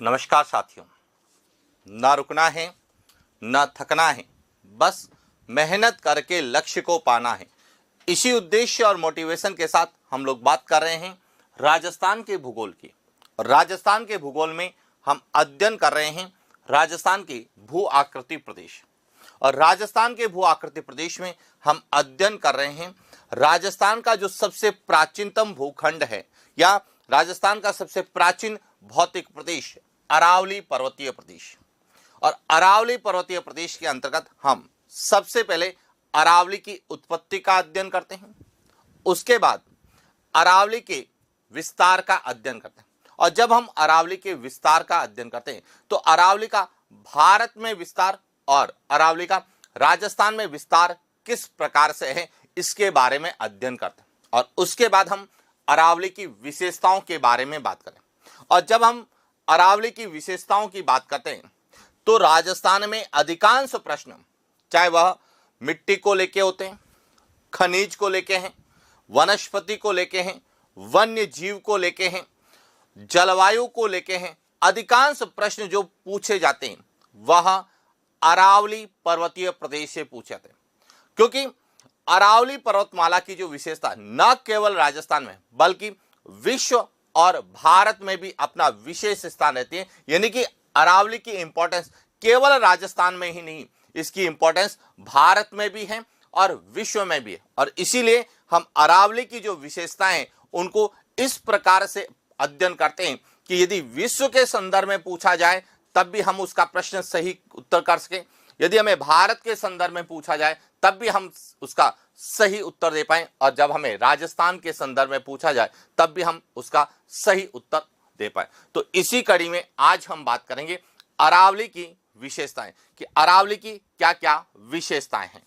नमस्कार साथियों। ना रुकना है, ना थकना है, बस मेहनत करके लक्ष्य को पाना है। इसी उद्देश्य और मोटिवेशन के साथ हम लोग बात कर रहे हैं राजस्थान के भूगोल की। और राजस्थान के भूगोल में हम अध्ययन कर रहे हैं राजस्थान के भू आकृति प्रदेश। और राजस्थान के भू आकृति प्रदेश में हम अध्ययन कर रहे हैं राजस्थान का जो सबसे प्राचीनतम भूखंड है या राजस्थान का सबसे प्राचीन भौतिक प्रदेश अरावली पर्वतीय प्रदेश। और अरावली पर्वतीय प्रदेश के अंतर्गत हम सबसे पहले अरावली की उत्पत्ति का अध्ययन करते हैं, उसके बाद अरावली के विस्तार का अध्ययन करते हैं। और जब हम अरावली के विस्तार का अध्ययन करते हैं तो अरावली का भारत में विस्तार और अरावली का राजस्थान में विस्तार किस प्रकार से है इसके बारे में अध्ययन करते हैं। और उसके बाद हम अरावली की विशेषताओं के बारे में बात करें। और जब हम अरावली की विशेषताओं की बात करते हैं तो राजस्थान में अधिकांश प्रश्न चाहे वह मिट्टी को लेके होते हैं, खनिज को लेके हैं, वनस्पति को लेके हैं, वन्य जीव को लेके हैं, जलवायु को लेके हैं, अधिकांश प्रश्न जो पूछे जाते हैं वह अरावली पर्वतीय प्रदेश से पूछे जाते हैं। क्योंकि अरावली पर्वतमाला की जो विशेषता न केवल राजस्थान में बल्कि विश्व और भारत में भी अपना विशेष स्थान रहती है। यानी कि अरावली की इंपॉर्टेंस केवल राजस्थान में ही नहीं, इसकी इंपॉर्टेंस भारत में भी है और विश्व में भी है। और इसीलिए हम अरावली की जो विशेषताएं हैं उनको इस प्रकार से अध्ययन करते हैं कि यदि विश्व के संदर्भ में पूछा जाए तब भी हम उसका प्रश्न सही उत्तर कर सकें, यदि हमें भारत के संदर्भ में पूछा जाए तब भी हम उसका सही उत्तर दे पाएं, और जब हमें राजस्थान के संदर्भ में पूछा जाए तब भी हम उसका सही उत्तर दे पाए। तो इसी कड़ी में आज हम बात करेंगे अरावली की विशेषताएं कि अरावली की क्या क्या विशेषताएं हैं।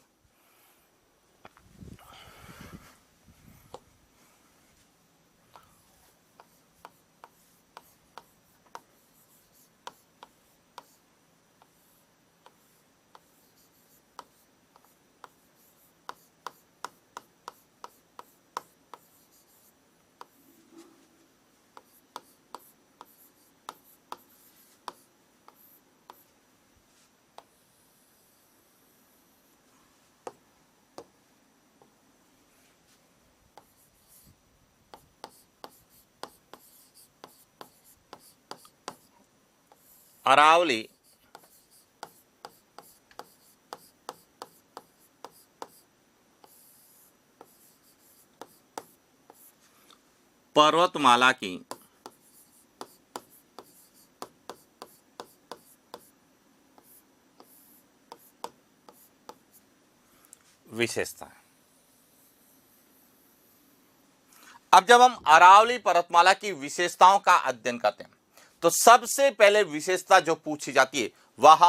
अरावली पर्वतमाला की विशेषता है। अब जब हम अरावली पर्वतमाला की विशेषताओं का अध्ययन करते हैं तो सबसे पहले विशेषता जो पूछी जाती है वह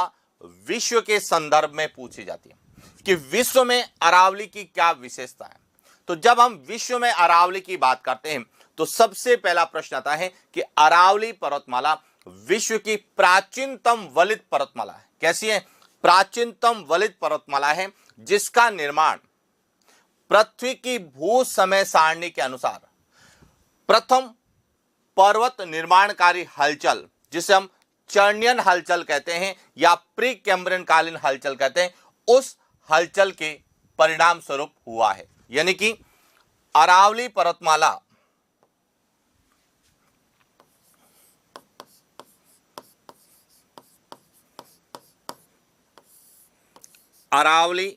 विश्व के संदर्भ में पूछी जाती है कि विश्व में अरावली की क्या विशेषता है। तो जब हम विश्व में अरावली की बात करते हैं तो सबसे पहला प्रश्न आता है कि अरावली पर्वतमाला विश्व की प्राचीनतम वलित पर्वतमाला है। कैसी है? प्राचीनतम वलित पर्वतमाला है जिसका निर्माण पृथ्वी की भू समय सारणी के अनुसार प्रथम पर्वत निर्माणकारी हलचल, जिसे हम चर्नियन हलचल कहते हैं या प्री कैम्ब्रियन कालीन हलचल कहते हैं, उस हलचल के परिणाम स्वरूप हुआ है। यानी कि अरावली पर्वतमाला अरावली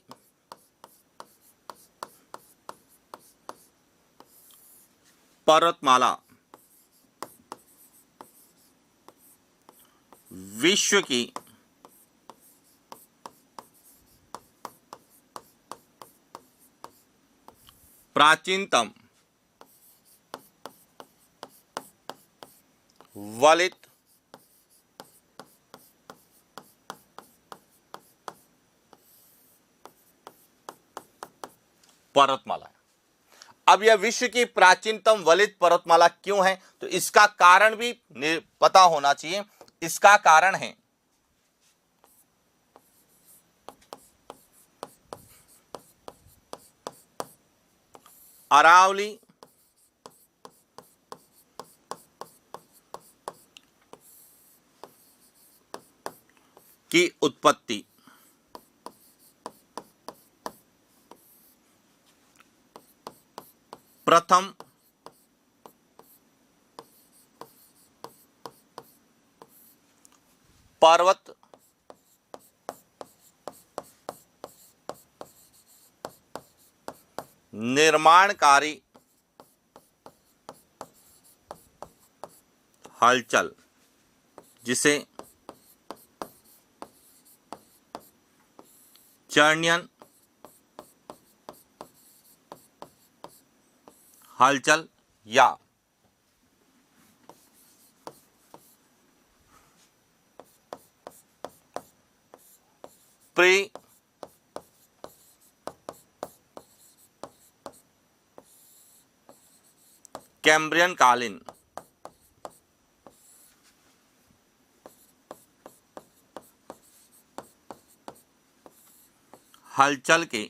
पर्वतमाला विश्व की प्राचीनतम वलित पर्वतमाला है। अब यह विश्व की प्राचीनतम वलित पर्वतमाला क्यों है तो इसका कारण भी पता होना चाहिए। इसका कारण है अरावली की उत्पत्ति प्रथम पर्वत निर्माणकारी हलचल, जिसे चर्नियन हलचल या प्री कैम्ब्रियन कालीन हलचल के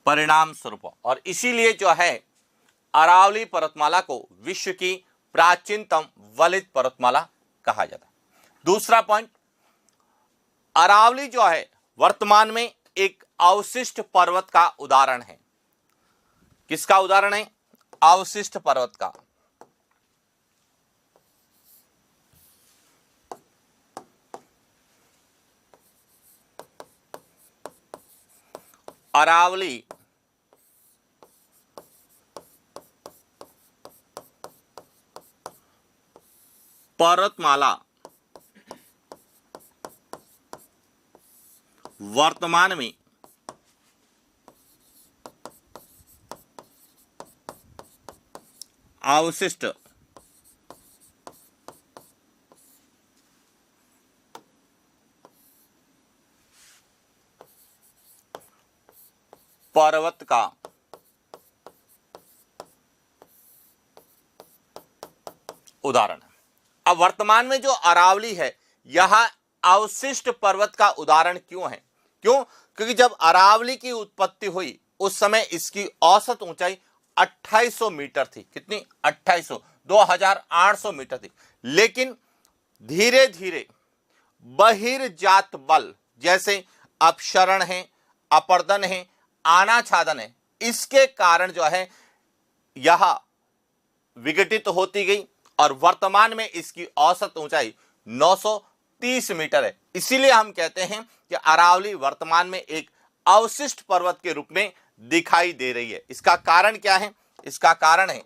परिणाम स्वरूप, और इसीलिए जो है अरावली पर्वतमाला को विश्व की प्राचीनतम वलित पर्वतमाला कहा जाता है। दूसरा पॉइंट, अरावली जो है वर्तमान में एक अवशिष्ट पर्वत का उदाहरण है। किसका उदाहरण है? अवशिष्ट पर्वत का। अरावली पर्वतमाला वर्तमान में अवशिष्ट पर्वत का उदाहरण है। अब वर्तमान में जो अरावली है यह अवशिष्ट पर्वत का उदाहरण क्यों है? क्यों? क्योंकि जब अरावली की उत्पत्ति हुई उस समय इसकी औसत ऊंचाई 2800 मीटर थी। कितनी? 2800, 2800 मीटर थी। लेकिन धीरे धीरे बहिर्जात बल जैसे अपक्षरण है, अपरदन है, आनाछादन है, इसके कारण जो है यह विघटित होती गई और वर्तमान में इसकी औसत ऊंचाई 930 मीटर है। इसीलिए हम कहते हैं कि अरावली वर्तमान में एक अवशिष्ट पर्वत के रूप में दिखाई दे रही है। इसका कारण क्या है? इसका कारण है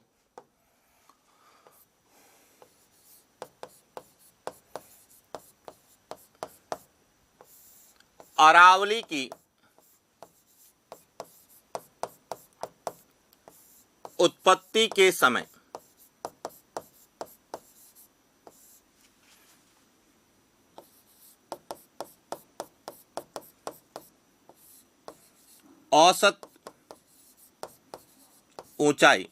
अरावली की उत्पत्ति के समय औसत ऊंचाई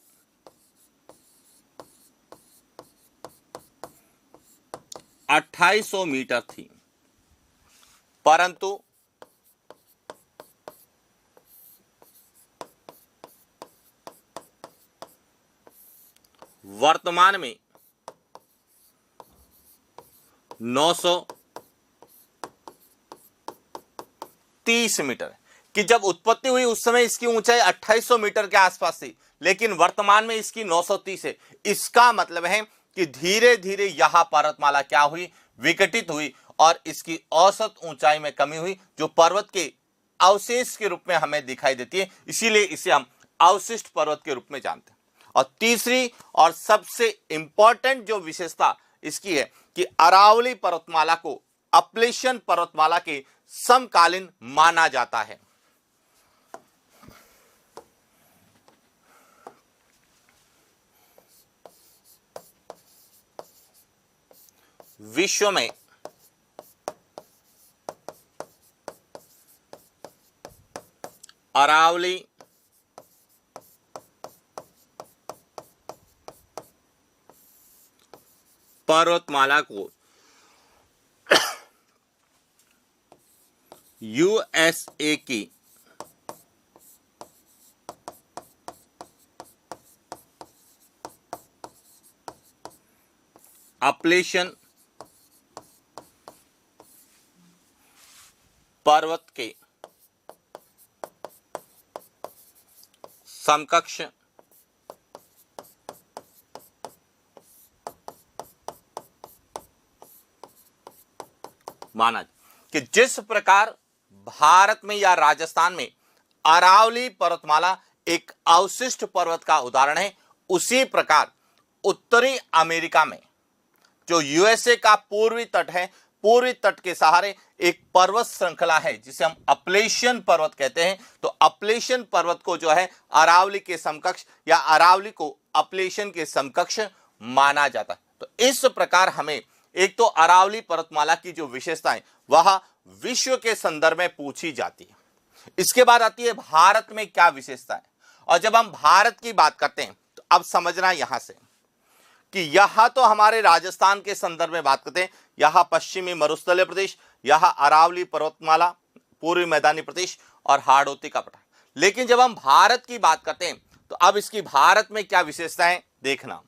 2800 मीटर थी, परंतु वर्तमान में 930 मीटर है। कि जब उत्पत्ति हुई उस समय इसकी ऊंचाई 2800 मीटर के आसपास थी, लेकिन वर्तमान में इसकी 930 है। इसका मतलब है कि धीरे धीरे यह पर्वतमाला क्या हुई? विघटित हुई और इसकी औसत ऊंचाई में कमी हुई, जो पर्वत के अवशेष के रूप में हमें दिखाई देती है। इसीलिए इसे हम अवशिष्ट पर्वत के रूप में जानते हैं। और तीसरी और सबसे इंपॉर्टेंट जो विशेषता इसकी है कि अरावली पर्वतमाला को अपलेशियन पर्वतमाला के समकालीन माना जाता है। विश्व में अरावली पर्वतमाला को यूएसए की अपलेशन पर्वत के समकक्ष माना कि जिस प्रकार भारत में या राजस्थान में अरावली पर्वतमाला एक अवशिष्ट पर्वत का उदाहरण है, उसी प्रकार उत्तरी अमेरिका में जो यूएसए का पूर्वी तट है, पूर्वी तट के सहारे एक पर्वत श्रृंखला है जिसे हम अपलेशियन पर्वत कहते हैं। तो अपलेशियन पर्वत को जो है अरावली के समकक्ष या अरावली को अपलेशियन के समकक्ष माना जाता है। तो इस प्रकार हमें एक तो अरावली पर्वतमाला की जो विशेषताएं वह विश्व के संदर्भ में पूछी जाती है। इसके बाद आती है भारत में क्या विशेषता है। और जब हम भारत की बात करते हैं तो अब समझना यहां से कि यहां तो हमारे राजस्थान के संदर्भ में बात करते हैं, यहां पश्चिमी मरुस्थलीय प्रदेश, यहां अरावली पर्वतमाला, पूर्वी मैदानी प्रदेश और हाड़ौती का पठार। लेकिन जब हम भारत की बात करते हैं तो अब इसकी भारत में क्या विशेषताएं देखना।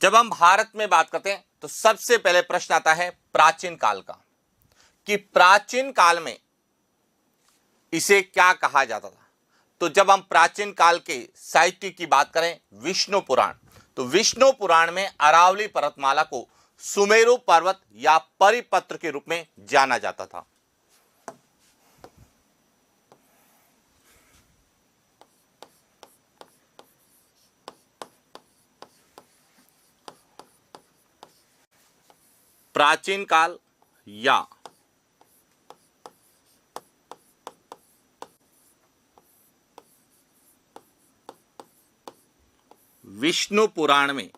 जब हम भारत में बात करते हैं तो सबसे पहले प्रश्न आता है प्राचीन काल का, कि प्राचीन काल में इसे क्या कहा जाता था। तो जब हम प्राचीन काल के साहित्य की बात करें, विष्णु पुराण, तो विष्णु पुराण में अरावली पर्वतमाला को सुमेरु पर्वत या परिपत्र के रूप में जाना जाता था। प्राचीन काल या विष्णु पुराण में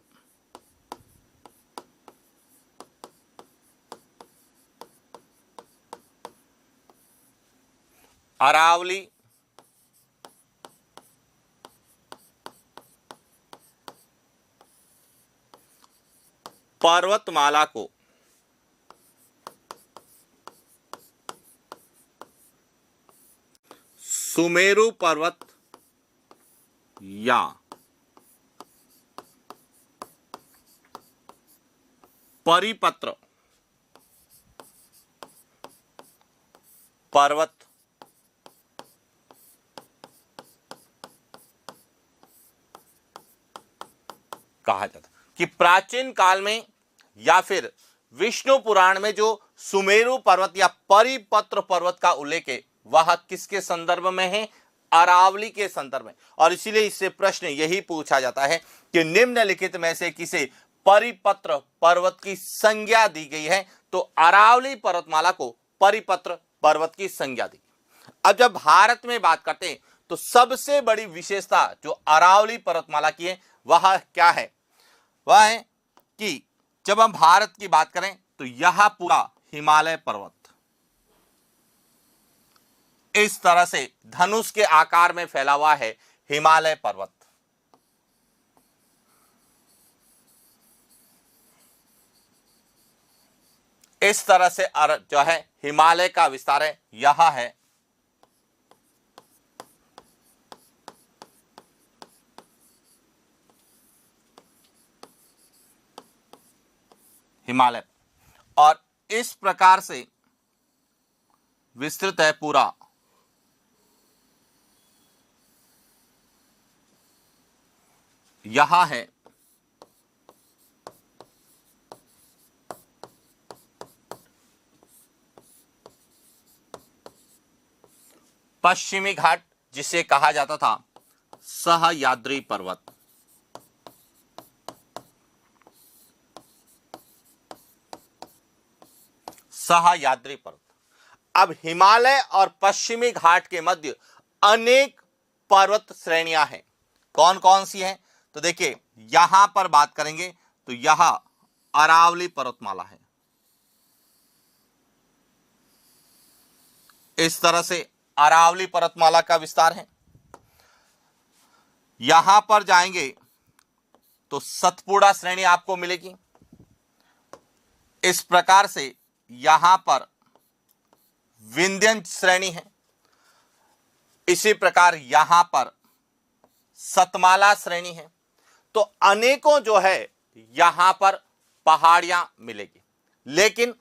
अरावली पर्वतमाला को सुमेरु पर्वत या परिपत्र पर्वत कहा जाता, कि प्राचीन काल में या फिर विष्णु पुराण में जो सुमेरु पर्वत या परिपत्र पर्वत का उल्लेख है वह किसके संदर्भ में है, अरावली के संदर्भ में। और इसीलिए इससे प्रश्न यही पूछा जाता है कि निम्नलिखित में से किसे परिपत्र पर्वत की संज्ञा दी गई है, तो अरावली पर्वतमाला को परिपत्र पर्वत की संज्ञा दी। अब जब भारत में बात करते हैं तो सबसे बड़ी विशेषता जो अरावली पर्वतमाला की है वह क्या है, वह है कि जब हम भारत की बात करें तो यह पूरा हिमालय पर्वत इस तरह से धनुष के आकार में फैला हुआ है। हिमालय पर्वत इस तरह से जो है हिमालय का विस्तार है, यह है हिमालय, और इस प्रकार से विस्तृत है पूरा यहां है पश्चिमी घाट, जिसे कहा जाता था सह्याद्री पर्वत। सह्याद्री पर्वत। अब हिमालय और पश्चिमी घाट के मध्य अनेक पर्वत श्रेणियां हैं। कौन कौन सी हैं, तो देखिए यहां पर बात करेंगे तो यह अरावली पर्वतमाला है, इस तरह से अरावली पर्वतमाला का विस्तार है। यहां पर जाएंगे तो सतपुड़ा श्रेणी आपको मिलेगी। इस प्रकार से यहां पर विंध्य श्रेणी है। इसी प्रकार यहां पर सतमाला श्रेणी है। तो अनेकों जो है यहां पर पहाड़ियां मिलेगी। लेकिन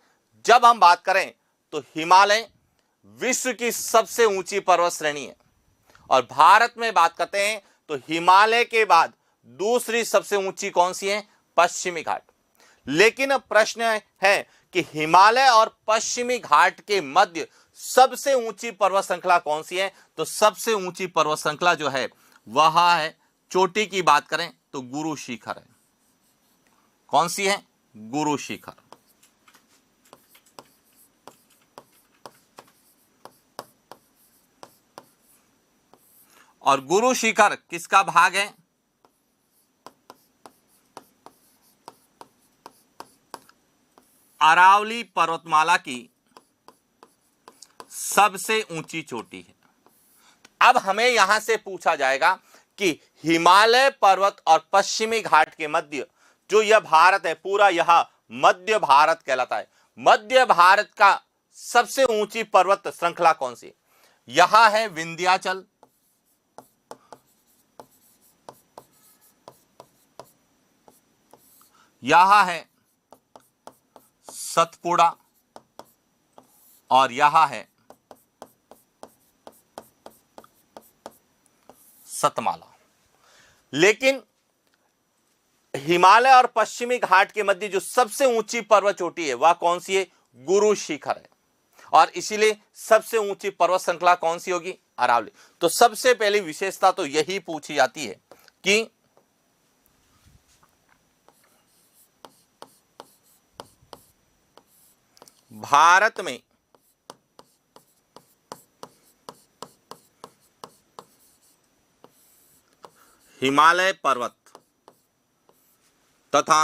जब हम बात करें तो हिमालय विश्व की सबसे ऊंची पर्वत श्रेणी है और भारत में बात करते हैं तो हिमालय के बाद दूसरी सबसे ऊंची कौन सी है? पश्चिमी घाट। लेकिन अब प्रश्न है कि हिमालय और पश्चिमी घाट के मध्य सबसे ऊंची पर्वत श्रृंखला कौन सी है? तो सबसे ऊंची पर्वत श्रृंखला जो है वह है, चोटी की बात करें तो गुरु शिखर है। कौन सी है? गुरु शिखर। और गुरु शिखर किसका भाग है? अरावली पर्वतमाला की सबसे ऊंची चोटी है। अब हमें यहां से पूछा जाएगा कि हिमालय पर्वत और पश्चिमी घाट के मध्य जो यह भारत है, पूरा यह मध्य भारत कहलाता है। मध्य भारत का सबसे ऊंची पर्वत श्रृंखला कौन सी? यहां है विंध्याचल, यहां है सतपुड़ा और यहां है सतमाला। लेकिन हिमालय और पश्चिमी घाट के मध्य जो सबसे ऊंची पर्वत चोटी है वह कौन सी है? गुरु शिखर है। और इसीलिए सबसे ऊंची पर्वत श्रृंखला कौन सी होगी? अरावली। तो सबसे पहली विशेषता तो यही पूछी जाती है कि भारत में हिमालय पर्वत तथा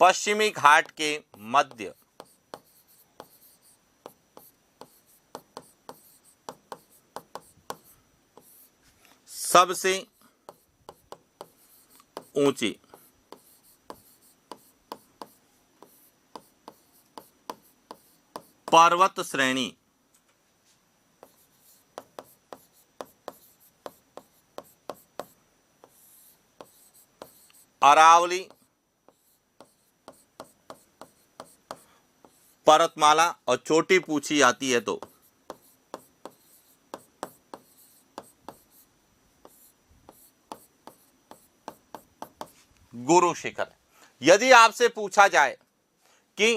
पश्चिमी घाट के मध्य सबसे ऊंची पर्वत श्रेणी अरावली पर्वतमाला और चोटी पूछी जाती है तो गुरु शिखर। यदि आपसे पूछा जाए कि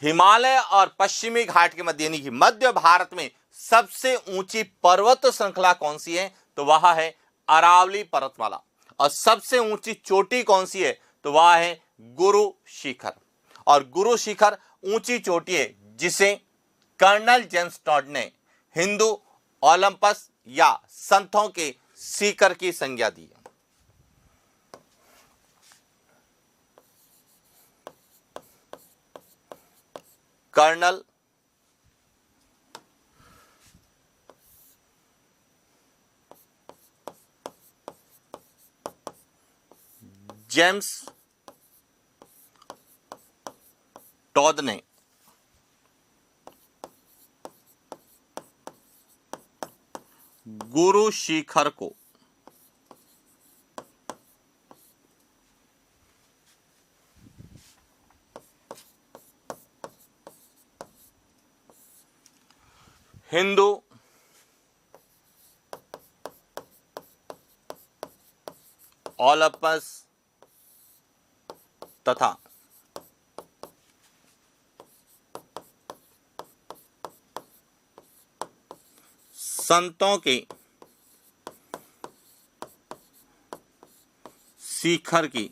हिमालय और पश्चिमी घाट के मध्य यानी कि मध्य भारत में सबसे ऊंची पर्वत श्रृंखला कौन सी है तो वह है अरावली पर्वतमाला। और सबसे ऊंची चोटी कौन सी है तो वह है गुरु शिखर। और गुरु शिखर ऊंची चोटी है जिसे कर्नल जेम्स टॉड ने हिंदू ओलंपस या संतों के शिखर की संज्ञा दी है। कर्नल जेम्स टॉड ने गुरु शिखर को हिंदू ओलंपस तथा संतों के शिखर की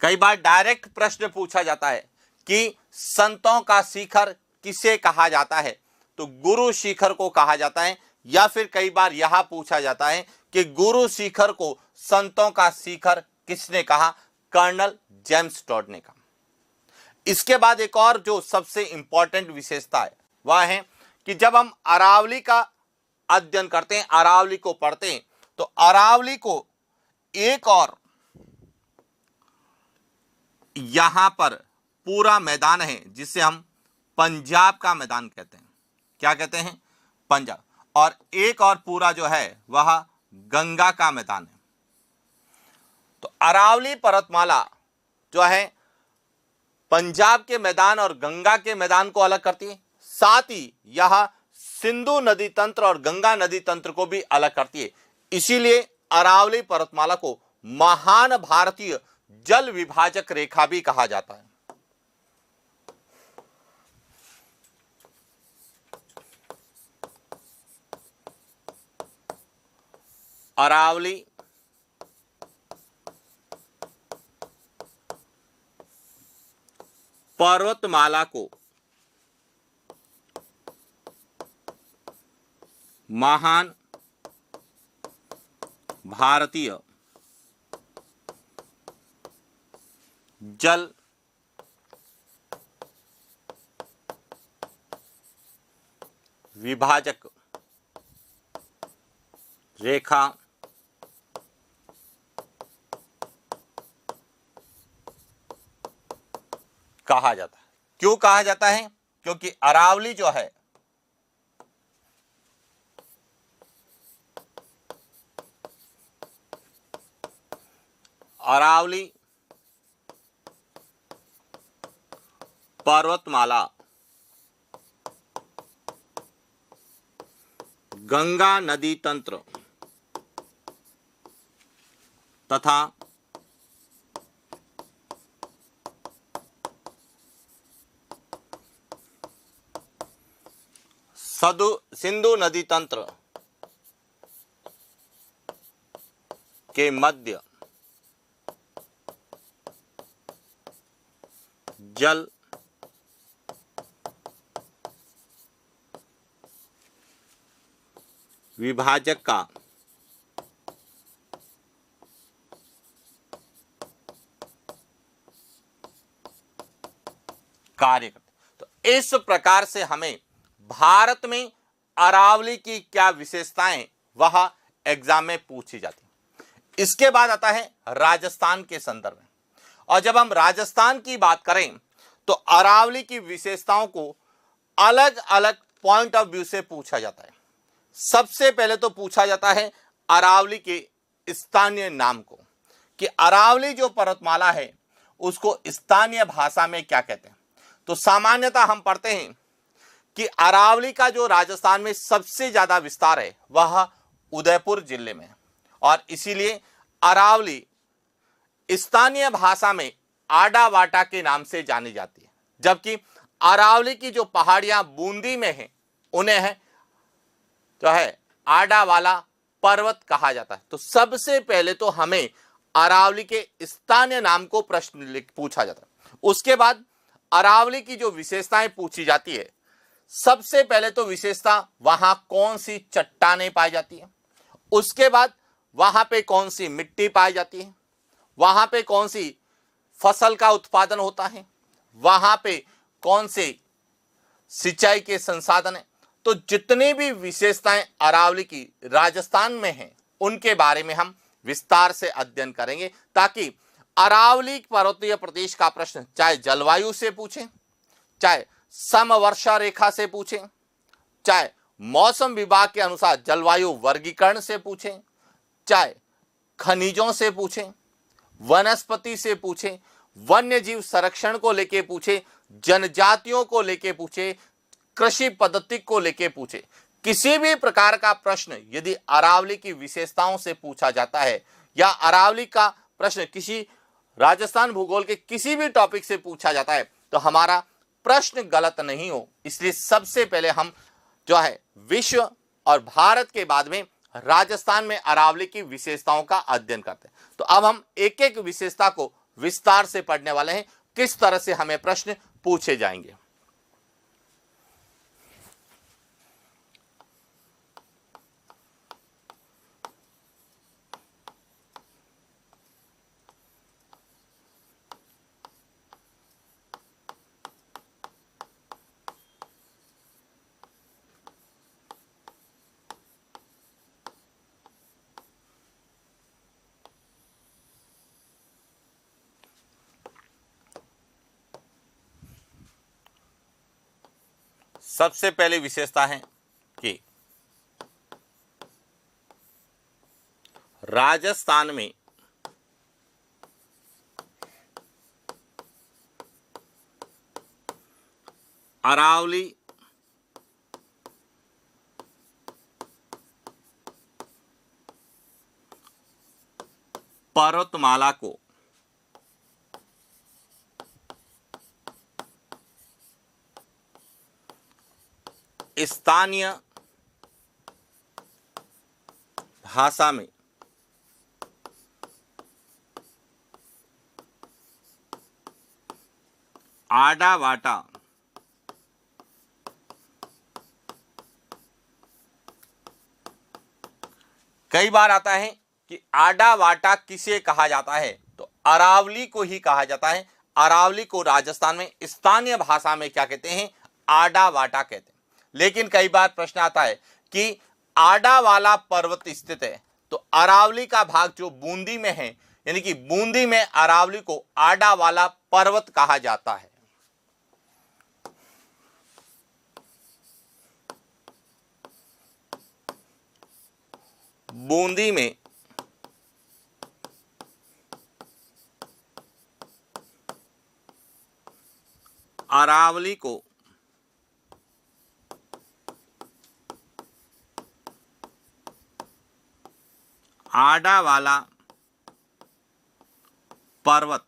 कई बार डायरेक्ट प्रश्न पूछा जाता है कि संतों का शिखर किसे कहा जाता है? तो गुरु शिखर को कहा जाता है, या फिर कई बार यह पूछा जाता है कि गुरु शिखर को संतों का शिखर किसने कहा? कर्नल जेम्स टॉड ने कहा। इसके बाद एक और जो सबसे इंपॉर्टेंट विशेषता है वह है कि जब हम अरावली का अध्ययन करते हैं, अरावली को पढ़ते हैं, तो अरावली को एक और यहां पर पूरा मैदान है जिसे हम पंजाब का मैदान कहते हैं। क्या कहते हैं? पंजाब। और एक और पूरा जो है वह गंगा का मैदान है। तो अरावली पर्वतमाला जो है पंजाब के मैदान और गंगा के मैदान को अलग करती है, साथ ही यह सिंधु नदी तंत्र और गंगा नदी तंत्र को भी अलग करती है। इसीलिए अरावली पर्वतमाला को महान भारतीय जल विभाजक रेखा भी कहा जाता है। अरावली पर्वतमाला को महान भारतीय जल विभाजक रेखा कहा जाता है। क्यों कहा जाता है? क्योंकि अरावली जो है अरावली पर्वतमाला गंगा नदी तंत्र तथा सिंधु नदी तंत्र के मध्य जल विभाजक का कार्य करते। तो इस प्रकार से हमें भारत में अरावली की क्या विशेषताएं वह एग्जाम में पूछी जाती। इसके बाद आता है राजस्थान के संदर्भ में, और जब हम राजस्थान की बात करें तो अरावली की विशेषताओं को अलग अलग पॉइंट ऑफ व्यू से पूछा जाता है। सबसे पहले तो पूछा जाता है अरावली के स्थानीय नाम को, कि अरावली जो पर्वतमाला है उसको स्थानीय भाषा में क्या कहते हैं। तो सामान्यतः हम पढ़ते हैं कि अरावली का जो राजस्थान में सबसे ज्यादा विस्तार है वह उदयपुर जिले में है, और इसीलिए अरावली स्थानीय भाषा में आडा वाटा के नाम से जानी जाती है। जबकि अरावली की जो पहाड़ियां बूंदी में हैं उन्हें है जो है आडा वाला पर्वत कहा जाता है। तो सबसे पहले तो हमें अरावली के स्थानीय नाम को प्रश्न पूछा जाता है। उसके बाद अरावली की जो विशेषताएं पूछी जाती है, सबसे पहले तो विशेषता वहां कौन सी चट्टानें पाई जाती है, उसके बाद वहां पे कौन सी मिट्टी पाई जाती है, वहां पे कौन सी फसल का उत्पादन होता है, वहां पे कौन से सिंचाई के संसाधन है। तो जितनी भी विशेषताएं अरावली की राजस्थान में हैं उनके बारे में हम विस्तार से अध्ययन करेंगे, ताकि अरावली पर्वतीय प्रदेश का प्रश्न चाहे जलवायु से पूछें, चाहे समवर्षा रेखा से पूछें, चाहे मौसम विभाग के अनुसार जलवायु वर्गीकरण से पूछें, चाहे खनिजों से पूछें, वनस्पति से पूछें, वन्य जीव संरक्षण को लेके पूछे, जनजातियों को लेके पूछे, कृषि पद्धति को लेके पूछे, किसी भी प्रकार का प्रश्न यदि अरावली की विशेषताओं से पूछा जाता है या अरावली का प्रश्न किसी राजस्थान भूगोल के किसी भी टॉपिक से पूछा जाता है तो हमारा प्रश्न गलत नहीं हो, इसलिए सबसे पहले हम जो है विश्व और भारत के बाद में राजस्थान में अरावली की विशेषताओं का अध्ययन करते हैं। तो अब हम एक एक विशेषता को विस्तार से पढ़ने वाले हैं, किस तरह से हमें प्रश्न पूछे जाएंगे। सबसे पहली विशेषता है कि राजस्थान में अरावली पर्वतमाला को स्थानीय भाषा में आडा वाटा कई बार आता है कि आडा वाटा किसे कहा जाता है, तो अरावली को ही कहा जाता है। अरावली को राजस्थान में स्थानीय भाषा में क्या कहते हैं, आडा वाटा कहते हैं। लेकिन कई बार प्रश्न आता है कि आडा वाला पर्वत स्थित है, तो अरावली का भाग जो बूंदी में है, यानी कि बूंदी में अरावली को आडा वाला पर्वत कहा जाता है। बूंदी में अरावली को आडा वाला पर्वत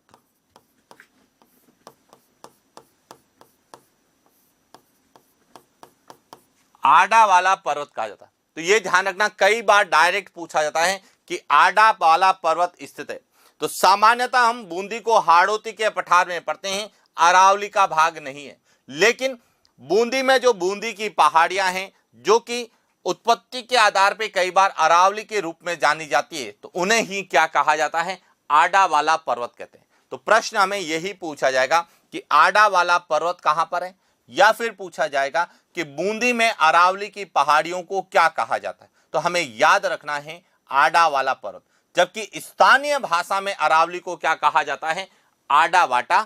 आडा वाला पर्वत कहा जाता है। तो यह ध्यान रखना, कई बार डायरेक्ट पूछा जाता है कि आडा वाला पर्वत स्थित है, तो सामान्यतः हम बूंदी को हाड़ौती के पठार में पढ़ते हैं, अरावली का भाग नहीं है। लेकिन बूंदी में जो बूंदी की पहाड़ियां हैं, जो कि उत्पत्ति के आधार पर कई बार अरावली के रूप में जानी जाती है, तो उन्हें ही क्या कहा जाता है, आडा वाला पर्वत कहते हैं। तो प्रश्न हमें यही पूछा जाएगा कि आडा वाला पर्वत कहां पर है, या फिर पूछा जाएगा कि बूंदी में अरावली की पहाड़ियों को क्या कहा जाता है। तो हमें याद रखना है आडा वाला पर्वत, जबकि स्थानीय भाषा में अरावली को क्या कहा जाता है, आडा वाटा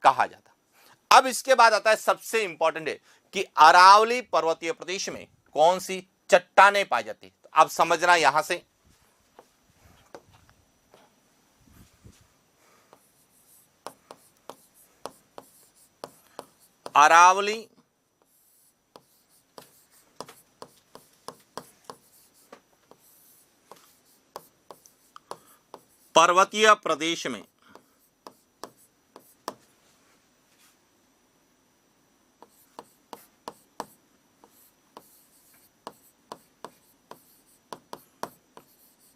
कहा जाता है। अब इसके बाद आता है सबसे इंपॉर्टेंट है कि अरावली पर्वतीय प्रदेश में कौन सी चट्टानें पाई जाती है। तो अब समझना, यहां से अरावली पर्वतीय प्रदेश में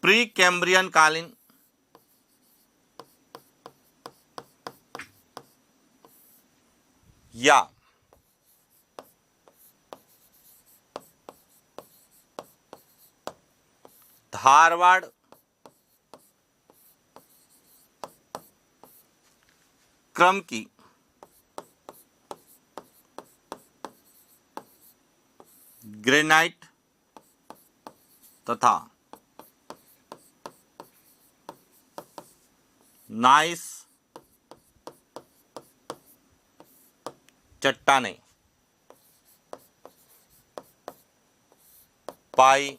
प्री कैम्ब्रियन कालीन या धारवाड़ क्रम की ग्रेनाइट तथा नाइस चट्टानें पाई।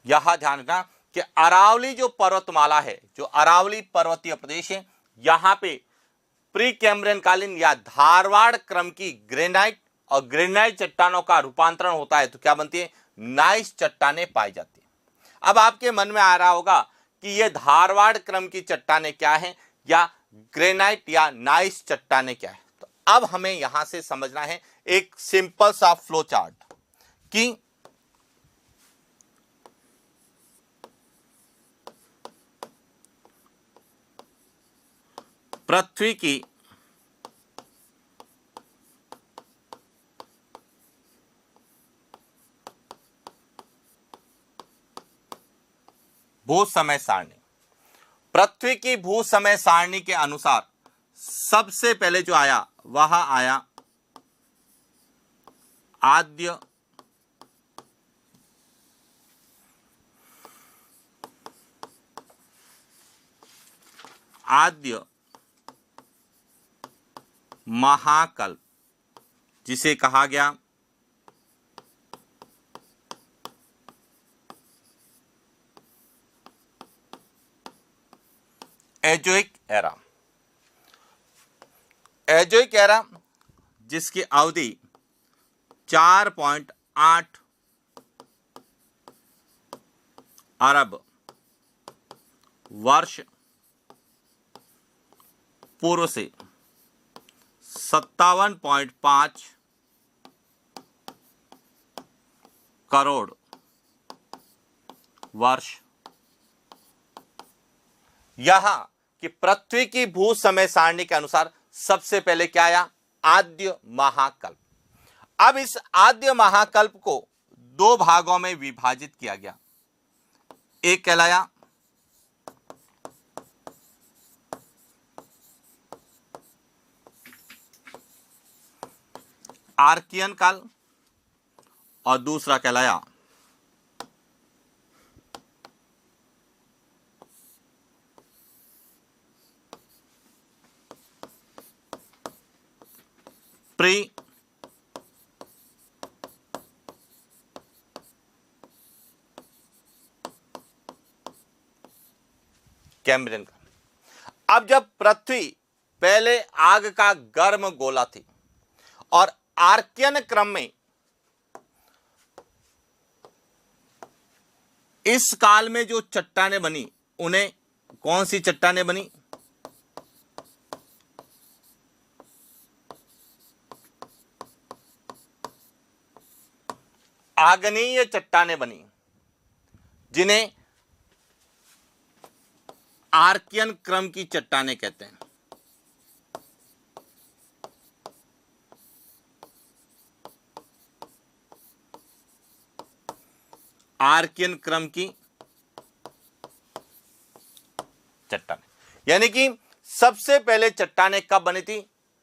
यह ध्यान रखना कि अरावली जो पर्वतमाला है, जो अरावली पर्वतीय प्रदेश है, यहां पे प्री कैम्ब्रियन कालीन या धारवाड़ क्रम की ग्रेनाइट और ग्रेनाइट चट्टानों का रूपांतरण होता है, तो क्या बनती है, नाइस चट्टानें पाई जाती है। अब आपके मन में आ रहा होगा कि ये धारवाड़ क्रम की चट्टानें क्या है, या ग्रेनाइट या नाइस चट्टानें क्या है। तो अब हमें यहां से समझना है एक सिंपल सा फ्लो चार्ट कि पृथ्वी की भू समय सारणी, पृथ्वी की भू समय सारणी के अनुसार सबसे पहले जो आया वह आया आद्य महाकल्प, जिसे कहा गया एजोइक एरा। एजोइक एरा जिसकी अवधि 4.8 अरब वर्ष पूर्व से 57.5 करोड़ वर्ष। यहां कि पृथ्वी की भू समय सारणी के अनुसार सबसे पहले क्या आया? आद्य महाकल्प। अब इस आद्य महाकल्प को दो भागों में विभाजित किया गया। एक कहलाया आर्कियन काल और दूसरा कहलाया प्री कैम्ब्रियन काल। अब जब पृथ्वी पहले आग का गर्म गोला थी और आर्कियन क्रम में इस काल में जो चट्टानें बनी, उन्हें कौन सी चट्टानें बनी? आग्नेय चट्टानें बनी, जिन्हें आर्कियन क्रम की चट्टानें कहते हैं। आर्कियन क्रम की चट्टानें, यानी कि सबसे पहले चट्टानें कब बनी थी?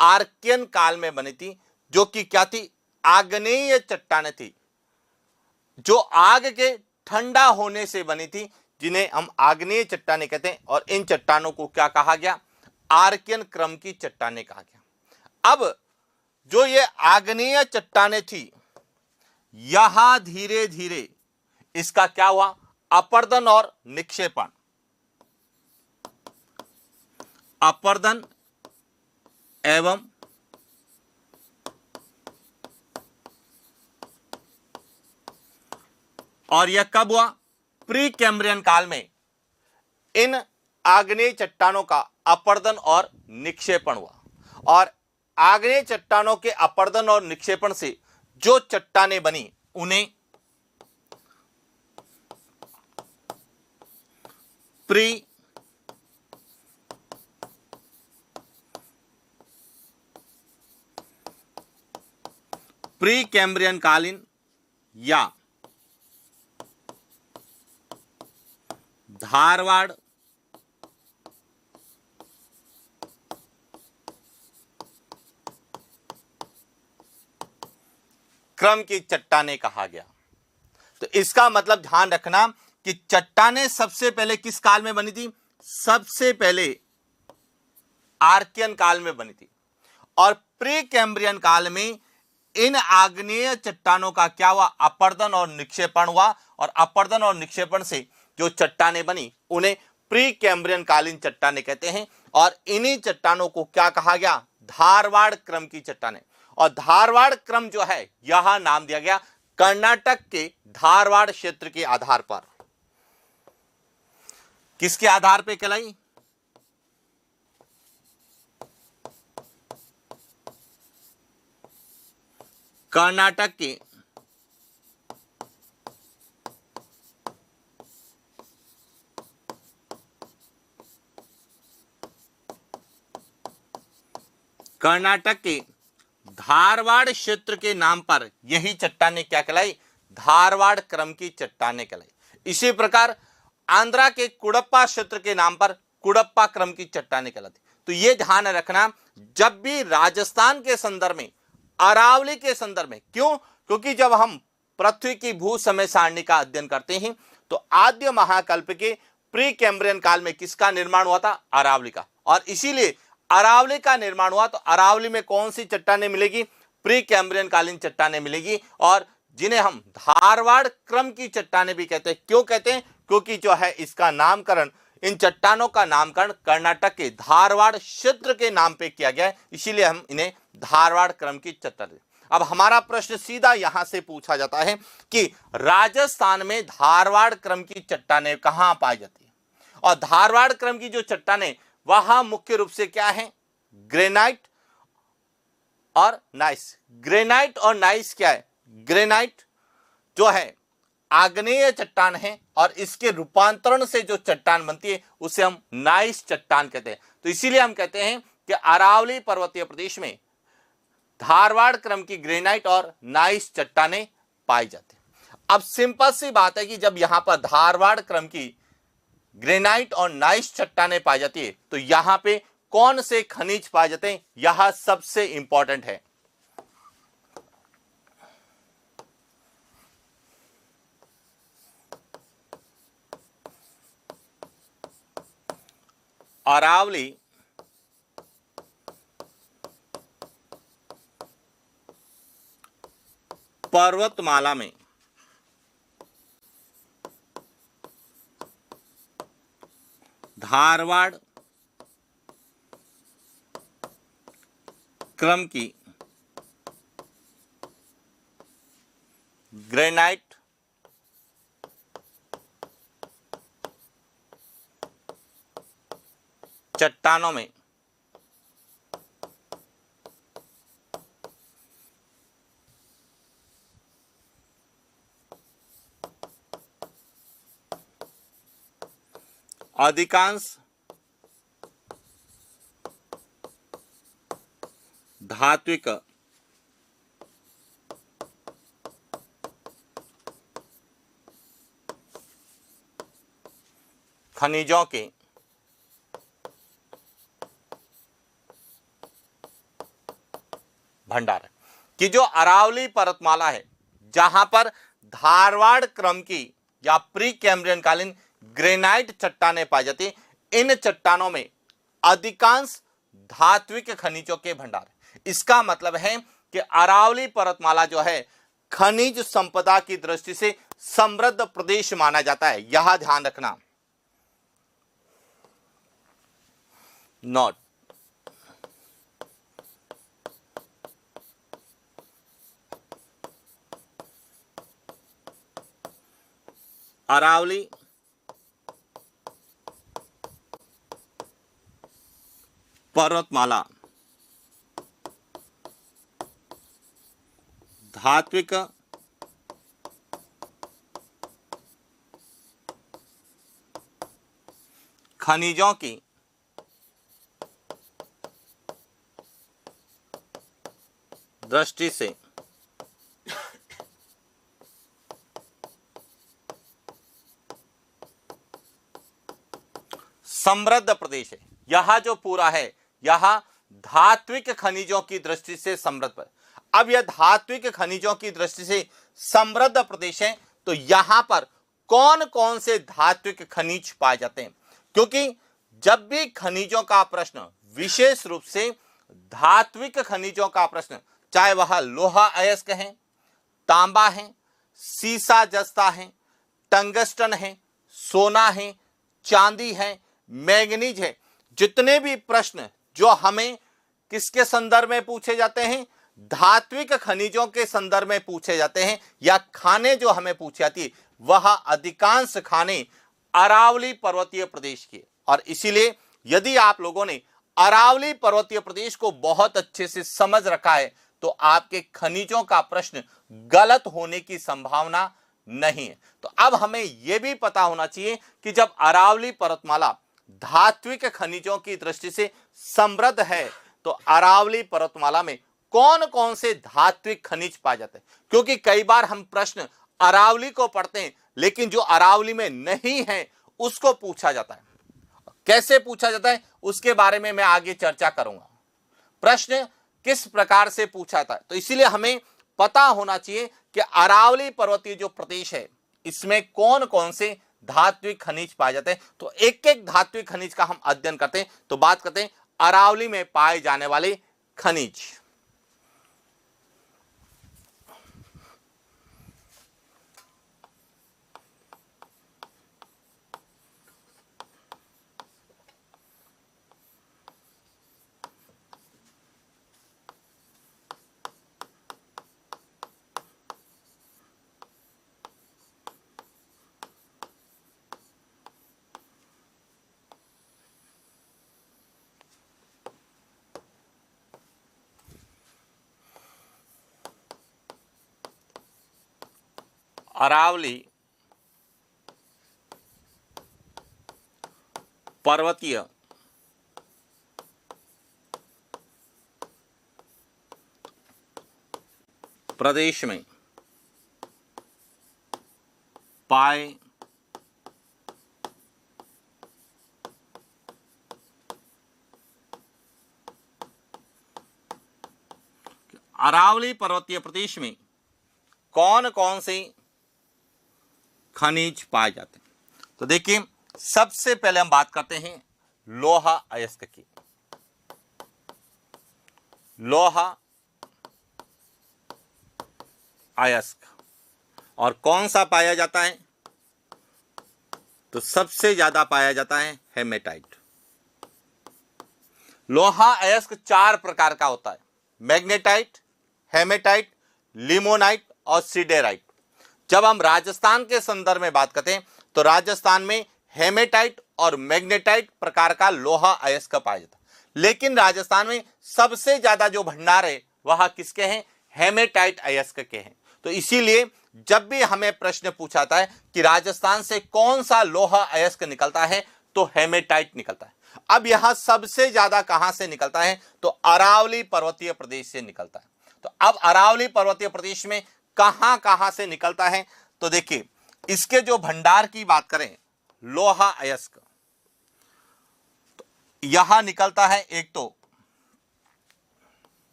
आर्कियन काल में बनी थी, जो कि क्या थी? आग्नेय चट्टानें थी, जो आग के ठंडा होने से बनी थी, जिन्हें हम आग्नेय चट्टानें कहते हैं। और इन चट्टानों को क्या कहा गया? आर्कियन क्रम की चट्टानें कहा गया। अब जो ये आग्नेय चट्टानें थी, यहां धीरे धीरे इसका क्या हुआ? अपर्दन और निक्षेपण। अपर्दन एवं और यह कब हुआ? प्री कैम्ब्रियन काल में इन आग्नेय चट्टानों का अपर्दन और निक्षेपण हुआ। और आग्नेय चट्टानों के अपर्दन और निक्षेपण से जो चट्टानें बनी, उन्हें प्री कैम्ब्रियन कालीन या धारवाड़ क्रम की चट्टानें कहा गया। तो इसका मतलब ध्यान रखना कि चट्टानें सबसे पहले किस काल में बनी थी? सबसे पहले आर्कियन काल में बनी थी। और प्री कैम्ब्रियन काल में इन आग्नेय चट्टानों का क्या हुआ? अपर्दन और निक्षेपण हुआ। और अपर्दन और निक्षेपण से जो चट्टानें बनी, उन्हें प्री कैम्ब्रियन कालीन चट्टानें कहते हैं। और इन्हीं चट्टानों को क्या कहा गया? धारवाड़ क्रम की चट्टानें। और धारवाड़ क्रम जो है, यहां नाम दिया गया कर्नाटक के धारवाड़ क्षेत्र के आधार पर। किसके आधार पर कहलाई? कर्नाटक के धारवाड़ क्षेत्र के नाम पर यही चट्टानें क्या कहलाई? धारवाड़ क्रम की चट्टानें कहलाई। इसी प्रकार आंध्रा के कुडप्पा क्षेत्र के नाम पर कुडप्पा क्रम की चट्टानें कहलाती। तो यह ध्यान रखना, जब भी राजस्थान के संदर्भ में, अरावली के संदर्भ में, क्यों? क्योंकि जब हम पृथ्वी की भू समय सारणी का अध्ययन करते हैं तो आद्य महाकल्प के प्री कैम्ब्रियन काल में किसका निर्माण हुआ था? अरावली का। और इसीलिए अरावली का निर्माण हुआ तो अरावली में कौन सी चट्टानें मिलेगी? प्री कैम्ब्रियन कालीन चट्टानें मिलेगी, और जिन्हें हम धारवाड़ क्रम की चट्टानें भी कहते हैं। क्यों कहते हैं? क्योंकि जो है इसका नामकरण, इन चट्टानों का नामकरण कर्नाटक के धारवाड़ क्षेत्र के नाम पे किया गया है, इसीलिए हम इन्हें धारवाड़ क्रम की चट्टानें। अब हमारा प्रश्न सीधा यहां से पूछा जाता है कि राजस्थान में धारवाड़ क्रम की चट्टानें कहां पाई जाती है? और धारवाड़ क्रम की जो चट्टानें वहां मुख्य रूप से क्या है? ग्रेनाइट और नाइस। ग्रेनाइट और नाइस क्या है? ग्रेनाइट जो है आग्नेय चट्टान है, और इसके रूपांतरण से जो चट्टान बनती है उसे हम नाइस चट्टान कहते हैं। तो इसीलिए हम कहते हैं कि अरावली पर्वतीय प्रदेश में धारवाड़ क्रम की ग्रेनाइट और नाइस चट्टानें पाई जाती हैं। अब सिंपल सी बात है कि जब यहां पर धारवाड़ क्रम की ग्रेनाइट और नाइस चट्टानें पाई जाती है तो यहां पे कौन से खनिज पाए जाते हैं? यह सबसे इंपॉर्टेंट है। अरावली पर्वतमाला में धारवाड़ क्रम की ग्रेनाइट चट्टानों में अधिकांश धात्विक खनिजों के भंडार है। कि जो अरावली पर्वतमाला है जहां पर धारवाड़ क्रम की या प्री कैम्ब्रियन कालीन ग्रेनाइट चट्टानें पाई जाती, इन चट्टानों में अधिकांश धात्विक खनिजों के भंडार है। इसका मतलब है कि अरावली पर्वतमाला जो है खनिज संपदा की दृष्टि से समृद्ध प्रदेश माना जाता है। यह ध्यान रखना। नोट, अरावली पर्वतमाला धात्विक खनिजों की दृष्टि से समृद्ध प्रदेश है। यह जो पूरा है यह धात्विक खनिजों की दृष्टि से समृद्ध है। अब यह धात्विक खनिजों की दृष्टि से समृद्ध प्रदेश है तो यहां पर कौन कौन से धात्विक खनिज पाए जाते हैं? क्योंकि जब भी खनिजों का प्रश्न, विशेष रूप से धात्विक खनिजों का प्रश्न, चाहे वह लोहा अयस्क है, तांबा है, सीसा जस्ता है, टंगस्टन है, सोना है, चांदी है, मैंगनीज है, जितने भी प्रश्न जो हमें किसके संदर्भ में पूछे जाते हैं? धात्विक खनिजों के संदर्भ में पूछे जाते हैं, या खाने जो हमें पूछी जाती है वह अधिकांश खाने अरावली पर्वतीय प्रदेश की। और इसीलिए यदि आप लोगों ने अरावली पर्वतीय प्रदेश को बहुत अच्छे से समझ रखा है तो आपके खनिजों का प्रश्न गलत होने की संभावना नहीं है। तो अब हमें यह भी पता होना चाहिए कि जब अरावली पर्वतमाला धात्विक खनिजों की दृष्टि से समृद्ध है तो अरावली पर्वतमाला में कौन कौन से धात्विक खनिज पाए जाते हैं? क्योंकि कई बार हम प्रश्न अरावली को पढ़ते हैं लेकिन जो अरावली में नहीं है उसको पूछा जाता है। कैसे पूछा जाता है उसके बारे में मैं आगे चर्चा करूंगा। प्रश्न किस प्रकार से पूछा जाता है, तो इसीलिए हमें पता होना चाहिए कि अरावली पर्वतीय जो प्रदेश है इसमें कौन कौन से धात्विक खनिज पाए जाते हैं। तो एक एक धात्विक खनिज का हम अध्ययन करते हैं। तो बात करते हैं अरावली में पाए जाने वाले खनिज। अरावली पर्वतीय प्रदेश में पाए अरावली पर्वतीय प्रदेश में कौन कौन से खनिज पाए जाते हैं। तो देखिए, सबसे पहले हम बात करते हैं लोहा अयस्क की। लोहा अयस्क और कौन सा पाया जाता है, तो सबसे ज्यादा पाया जाता है हेमेटाइट। लोहा अयस्क 4 प्रकार का होता है, मैग्नेटाइट, हेमेटाइट, लिमोनाइट और सिडेराइट। जब हम राजस्थान के संदर्भ में बात करते हैं तो राजस्थान में हेमेटाइट और मैग्नेटाइट प्रकार का लोहा अयस्क पाया जाता है, लेकिन राजस्थान में सबसे ज्यादा जो भंडार है वह किसके हैं, हेमेटाइट अयस्क के हैं। तो इसीलिए जब भी हमें प्रश्न पूछा जाता है कि राजस्थान से कौन सा लोहा अयस्क निकलता है, तो हेमेटाइट निकलता है। अब यहां सबसे ज्यादा कहां से निकलता है, तो अरावली पर्वतीय प्रदेश से निकलता है। तो अब अरावली पर्वतीय प्रदेश में कहां कहां से निकलता है, तो देखिए, इसके जो भंडार की बात करें लोहा अयस्क, तो यहां निकलता है एक तो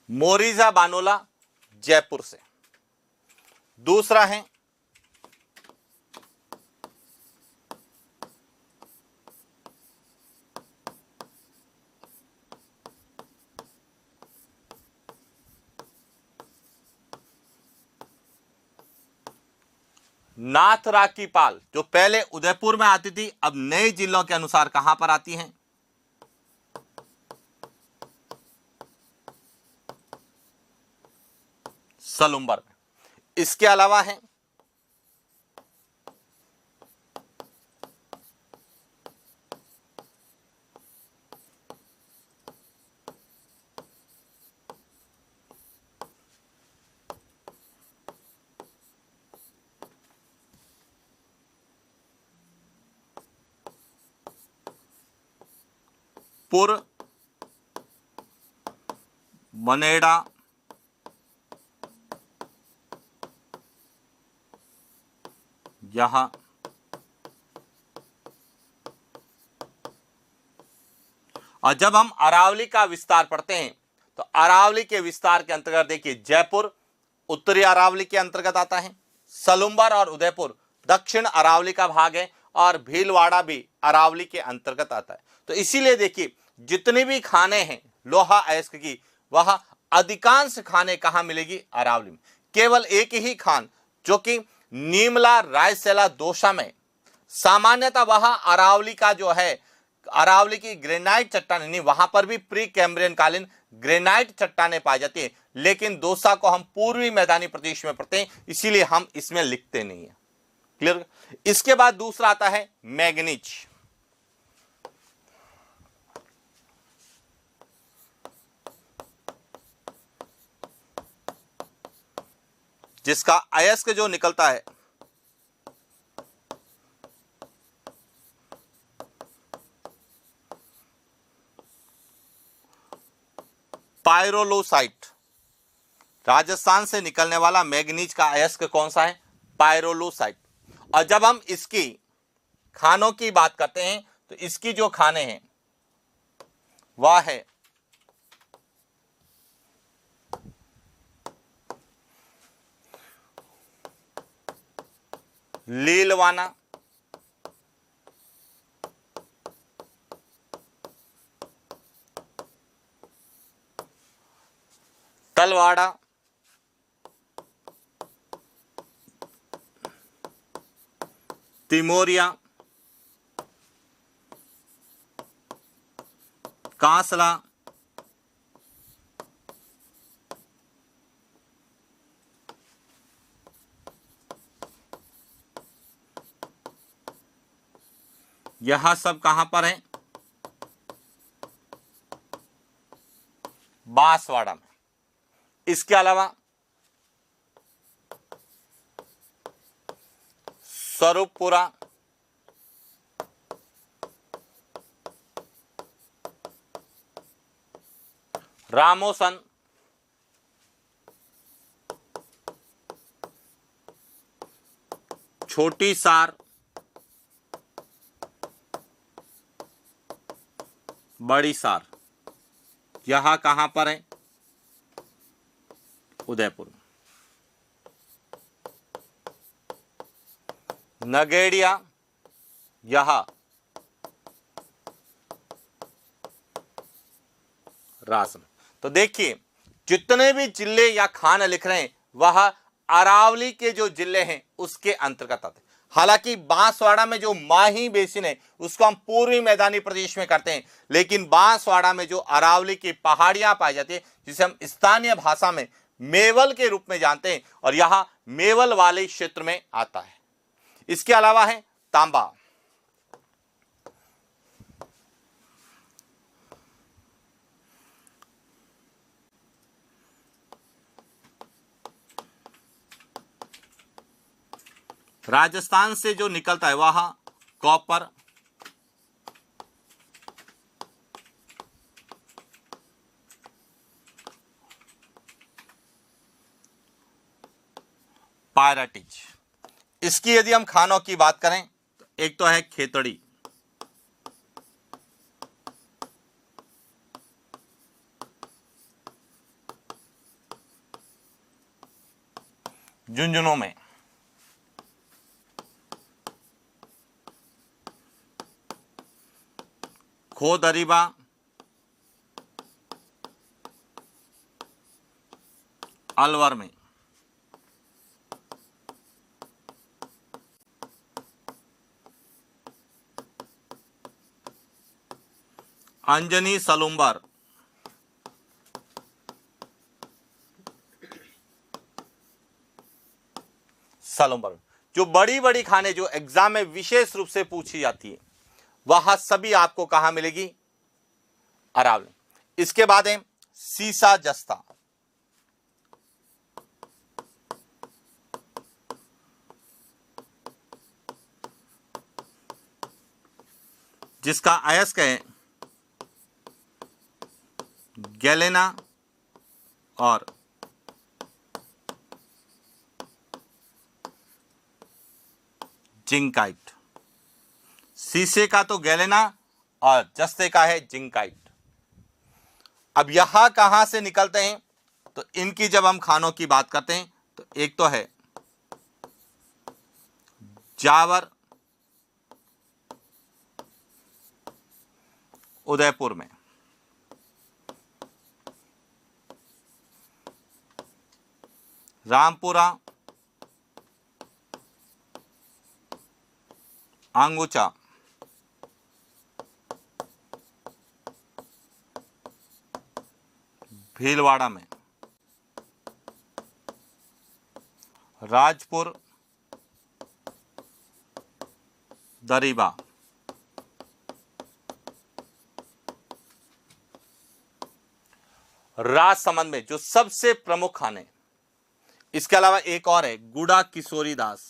मोरिजा बानोला जयपुर से, दूसरा है नाथरा की पाल, जो पहले उदयपुर में आती थी, अब नए जिलों के अनुसार कहां पर आती हैं, सलुंबर में। इसके अलावा है पुर मनेड़ा यहां और जब हम अरावली का विस्तार पढ़ते हैं तो अरावली के विस्तार के अंतर्गत देखिए, जयपुर उत्तरी अरावली के अंतर्गत आता है, सलुंबर और उदयपुर दक्षिण अरावली का भाग है और भीलवाड़ा भी अरावली के अंतर्गत आता है। तो इसीलिए देखिए, जितनी भी खाने हैं लोहा अयस्क की, वह अधिकांश खाने कहां मिलेगी, अरावली में। केवल एक ही खान जो कि नीमला रायसेला दोसा में, सामान्यतः वह अरावली का जो है, अरावली की ग्रेनाइट चट्टानें, नहीं वहां पर भी प्री कैम्ब्रियन कालीन ग्रेनाइट चट्टानें पाई जाती है, लेकिन दोसा को हम पूर्वी मैदानी प्रदेश में पढ़ते हैं, इसीलिए हम इसमें लिखते नहीं है। क्लियर। इसके बाद दूसरा आता है मैग्नीज, जिसका अयस्क जो निकलता है पायरोलोसाइट। राजस्थान से निकलने वाला मैग्नीज का अयस्क कौन सा है, पायरोलोसाइट। और जब हम इसकी खानों की बात करते हैं तो इसकी जो खाने हैं वह है लीलवाना, तलवाड़ा, तिमोरिया, कांसला, यह सब कहां पर है? बांसवाड़ा में। इसके अलावा स्वरूपपुरा, रामोसन, छोटी सार, बड़ी सार, यहां कहां पर है? उदयपुर। नगेड़िया, यहां रासन। तो देखिए जितने भी जिले या खान लिख रहे हैं वह अरावली के जो जिले हैं उसके अंतर्गत आते हैं। हालांकि बांसवाड़ा में जो माही बेसिन है उसको हम पूर्वी मैदानी प्रदेश में करते हैं, लेकिन बांसवाड़ा में जो अरावली की पहाड़ियां पाई जाती है जिसे हम स्थानीय भाषा में मेवल के रूप में जानते हैं, और यहां मेवल वाले क्षेत्र में आता है। इसके अलावा है तांबा, राजस्थान से जो निकलता है वह कॉपर, पायराटिज। इसकी यदि हम खानों की बात करें तो एक तो है खेतड़ी, झुंझुनू में, खोदरीबा, अलवर में, अंजनी सलुम्बर, सलुम्बर। जो बड़ी बड़ी खाने जो एग्जाम में विशेष रूप से पूछी जाती है वह सभी आपको कहां मिलेगी? अरावली। इसके बाद है सीसा जस्ता, जिसका अयस्क है गैलेना और जिंकाइट। सीसे का तो गैलेना और जस्ते का है जिंकाइट। अब यहां कहां से निकलते हैं तो इनकी जब हम खानों की बात करते हैं तो एक तो है जावर, उदयपुर में, रामपुरा, आंगुचा, भीलवाड़ा में, राजपुर, दरीबा, राजसमंद में जो सबसे प्रमुख खाने। इसके अलावा एक और है गुड़ा किशोरी दास,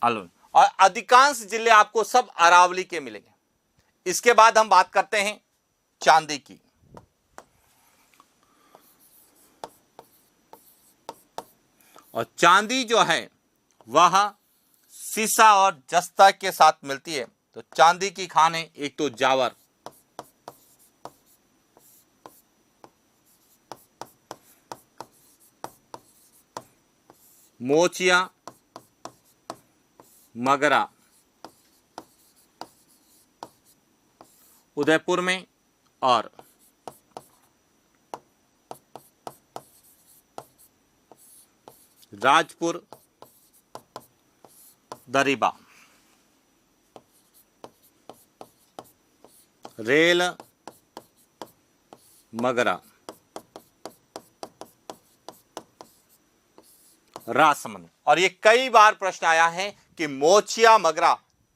अलवर। और अधिकांश जिले आपको सब अरावली के मिलेंगे। इसके बाद हम बात करते हैं चांदी की। और चांदी जो है वह सीसा और जस्ता के साथ मिलती है। तो चांदी की खान है एक तो जावर, मोचिया, मगरा उदयपुर में, और राजपुर, दरीबा। रेल, मगरा, राजसमंद। और ये कई बार प्रश्न आया है कि मोचिया मगरा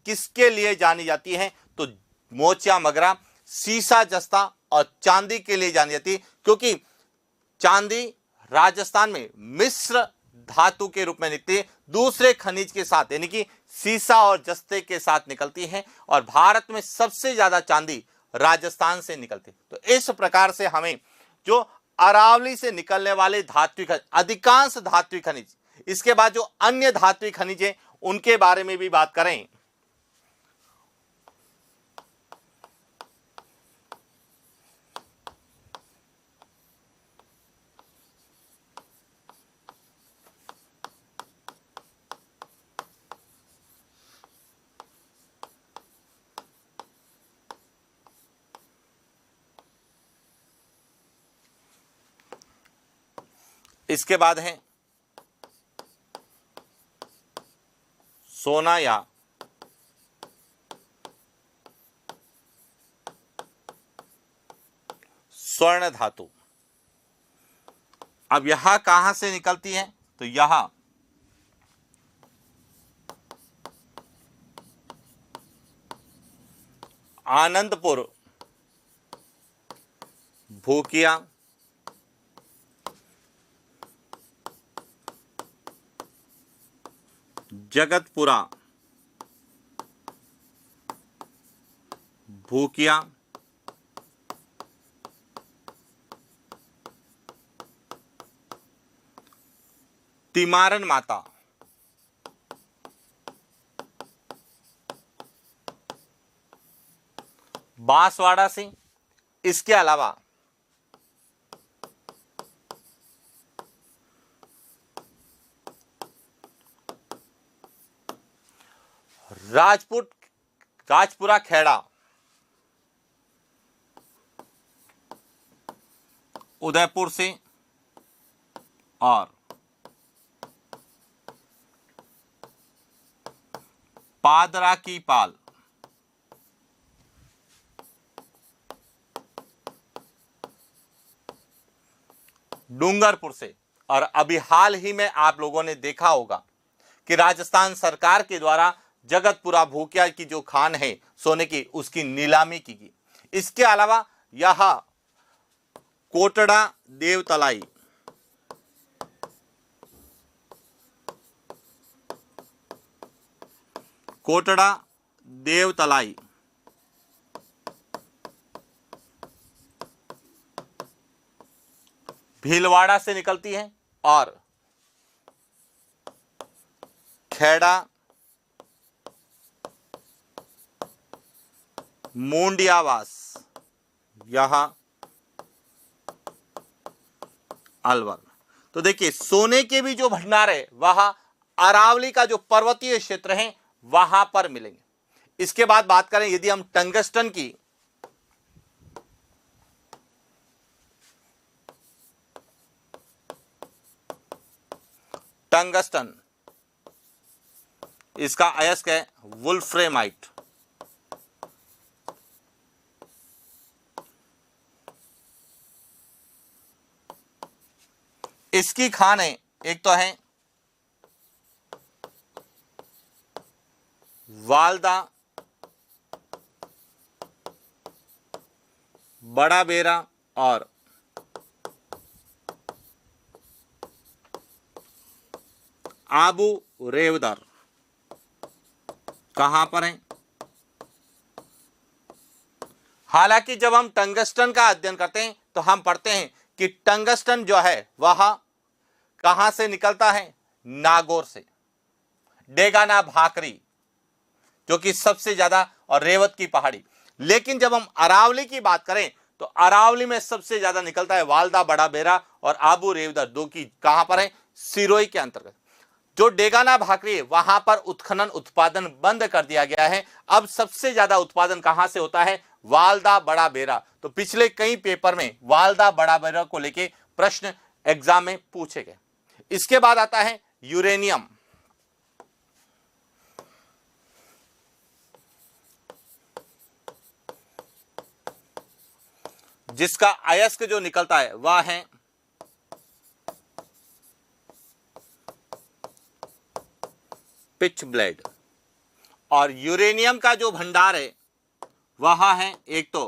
किसके लिए जानी जाती है। तो मोचिया मगरा सीसा जस्ता और चांदी के लिए जानी जाती है, क्योंकि चांदी राजस्थान में मिश्र धातु के रूप में निकलती है, दूसरे खनिज के साथ, यानी कि सीसा और जस्ते के साथ निकलती है। और भारत में सबसे ज्यादा चांदी राजस्थान से निकलती है। तो इस प्रकार से हमें जो अरावली से निकलने वाले धात्विक अधिकांश धात्विक खनिज, इसके बाद जो अन्य धात्विक खनिज है उनके बारे में भी बात करें। इसके बाद है सोना या स्वर्ण धातु। अब यहां कहां से निकलती है, तो यहां आनंदपुर, भूकिया, जगतपुरा, भूकिया, तिमारन माता, बांसवाड़ा से। इसके अलावा राजपुरा खेड़ा, उदयपुर से, और पादरा की पाल, डूंगरपुर से। और अभी हाल ही में आप लोगों ने देखा होगा कि राजस्थान सरकार के द्वारा जगतपुरा भूकिया की जो खान है सोने की, उसकी नीलामी की गई। इसके अलावा यह कोटड़ा देवतलाई, कोटड़ा देवतलाई, भीलवाड़ा से निकलती है, और खेड़ा, मुंडियावास, यहां अलवर। तो देखिए सोने के भी जो भंडार है वह अरावली का जो पर्वतीय क्षेत्र है वहां पर मिलेंगे। इसके बाद बात करें यदि हम टंगस्टन की, टंगस्टन इसका अयस्क है वुल्फ्रेमाइट। इसकी खान है एक तो है वालदा, बड़ा बेरा, और आबू रेवदर। कहां पर है, हालांकि जब हम टंगस्टन का अध्ययन करते हैं तो हम पढ़ते हैं कि टंगस्टन जो है वह कहां से निकलता है, नागौर से, डेगाना भाकरी जो कि सबसे ज्यादा, और रेवत की पहाड़ी। लेकिन जब हम अरावली की बात करें तो अरावली में सबसे ज्यादा निकलता है वालदा बड़ा बेरा और आबू रेवदर, जो कि कहां पर है, सिरोही के अंतर्गत। जो डेगाना भाकरी है वहां पर उत्खनन उत्पादन बंद कर दिया गया है। अब सबसे ज्यादा उत्पादन कहां से होता है, वालदा बड़ा बेरा। तो पिछले कई पेपर में वालदा बड़ा बेरा को लेके प्रश्न एग्जाम में पूछे गए। इसके बाद आता है यूरेनियम। जिसका अयस्क जो निकलता है वह है पिच ब्लेड। और यूरेनियम का जो भंडार है वह है एक तो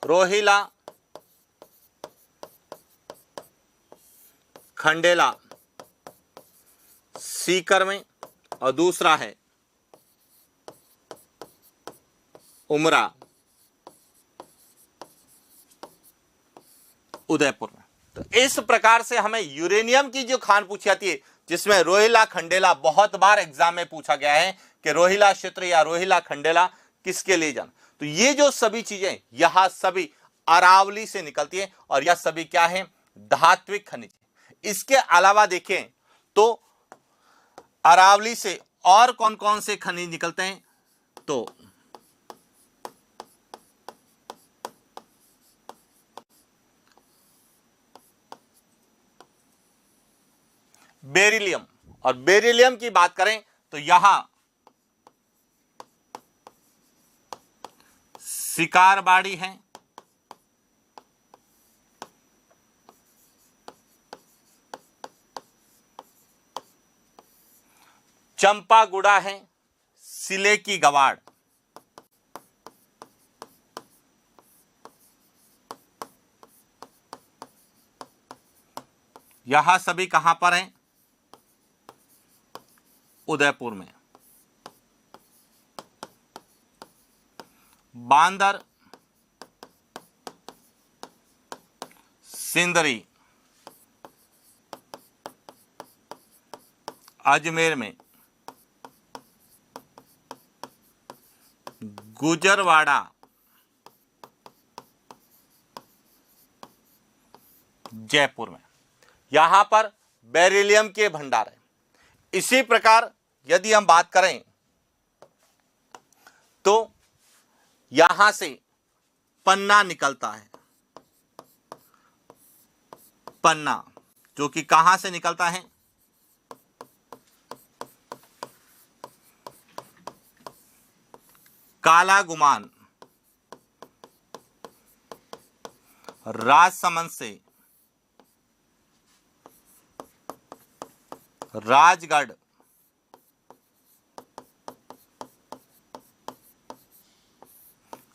रोहिला, खंडेला, सीकर में, और दूसरा है उमरा, उदयपुर में। तो इस प्रकार से हमें यूरेनियम की जो खान पूछी जाती है, जिसमें रोहिला खंडेला बहुत बार एग्जाम में पूछा गया है कि रोहिला क्षेत्र या रोहिला खंडेला किसके लिए जाना। तो ये जो सभी चीजें यहां सभी अरावली से निकलती है और यह सभी क्या है, धात्विक खनिज। इसके अलावा देखें तो अरावली से और कौन कौन से खनिज निकलते हैं, तो बेरिलियम। और बेरिलियम की बात करें तो यहां शिकारबाड़ी है, चंपागुड़ा है, सिले की गवाड़, यहां सभी कहां पर हैं, उदयपुर में। बांदर, सिंदरी, अजमेर में, गुजरवाड़ा, जयपुर में, यहां पर बेरिलियम के भंडार है। इसी प्रकार यदि हम बात करें तो यहां से पन्ना निकलता है, पन्ना जो कि कहां से निकलता है, काला गुमान, राजसमंद से, राजगढ़,